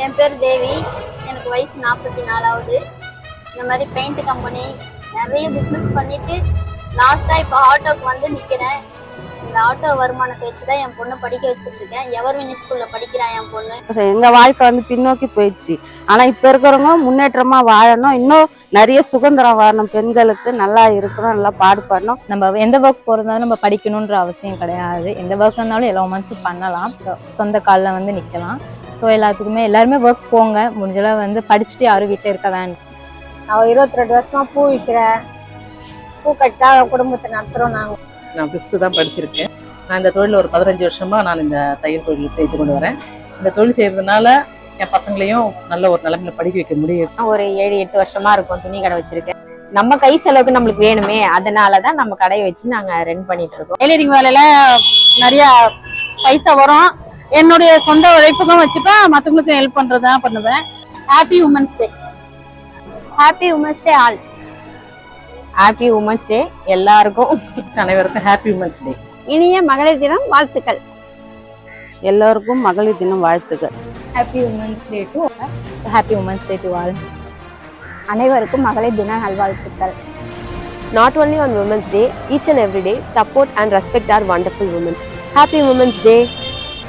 என் பேர் தேவி. எனக்கு வயசு 44ஆவது. இந்த மாதிரி பெயிண்ட் கம்பெனி நிறைய பிஸ்னஸ் பண்ணிட்டு லாஸ்ட்டாக இப்போ ஆட்டோக்கு வந்து நிற்கிறேன். இந்த ஆட்டோ வருமானத்தை வச்சு தான் என் பொண்ணை படிக்க வச்சுட்டு இருக்கேன். எவர்வினி ஸ்கூலில் படிக்கிறான் என் பொண்ணு. எங்க வாழ்க்கை வந்து பின்னோக்கி போயிடுச்சு. ஆனா இப்ப இருக்கிறவங்க முன்னேற்றமா வாழணும், இன்னும் நிறைய சுதந்திரம் வரணும், பெண்களுக்கு நல்லா இருக்கணும், நல்லா பாடுபடணும். நம்ம எந்த ஒர்க் போறதாலும் நம்ம படிக்கணுன்ற அவசியம் கிடையாது. எந்த ஒர்க் இருந்தாலும் எல்லா உமன்ஸும் பண்ணலாம், சொந்த காலில் வந்து நிற்கலாம். ஸோ எல்லாருமே ஒர்க் போங்க, முடிஞ்சளவு வந்து படிச்சுட்டு யாரும் வீட்டில் இருக்க வேண்டாம். நான் 22 வருஷமா பூ விற்கிறேன். பூ கட்டா குடும்பத்தை நடத்துறோம். நான் 5th தான் படிச்சிருக்கேன். நான் இந்த தொழில் ஒரு 15 வருஷமா நான் இந்த தையல் தொழில் செய்து கொண்டு வரேன். இந்த தொழில் செய்யறதுனால என் பசங்களையும் நல்ல ஒரு நிலைமையில படிக்க வைக்க முடியும். ஒரு 7-8 வருஷமா இருக்கும் துணி கடை வச்சிருக்கேன். நம்ம கை செலவுக்கு நம்மளுக்கு வேணுமே, அதனாலதான் நம்ம கடையை வச்சு நாங்க ரன் பண்ணிட்டு இருக்கோம். டெய்லரிங் வேலையில நிறைய பைசா வரும். என்னுடைய சொந்த உழைப்புக்கும் வச்சுப்பேன், மற்றவங்களுக்கும் ஹெல்ப் பண்றதுதான் பண்ணுவேன். Happy women's day. Happy women's day all. Happy women's day எல்லாருக்கும். அனைவருக்கும் ஹாப்பி உமன்ஸ் டே. இனிய மகளிர் தினம் வாழ்த்துக்கள். எல்லோருக்கும் மகளிர் தினம் வாழ்த்துக்கள். Happy women's day to happy women's day to all. அனைவருக்கும் மகளிர் தின நல்வாழ்த்துக்கள். Not only on Women's Day, each and every day, support and respect our wonderful women. Happy Women's Day.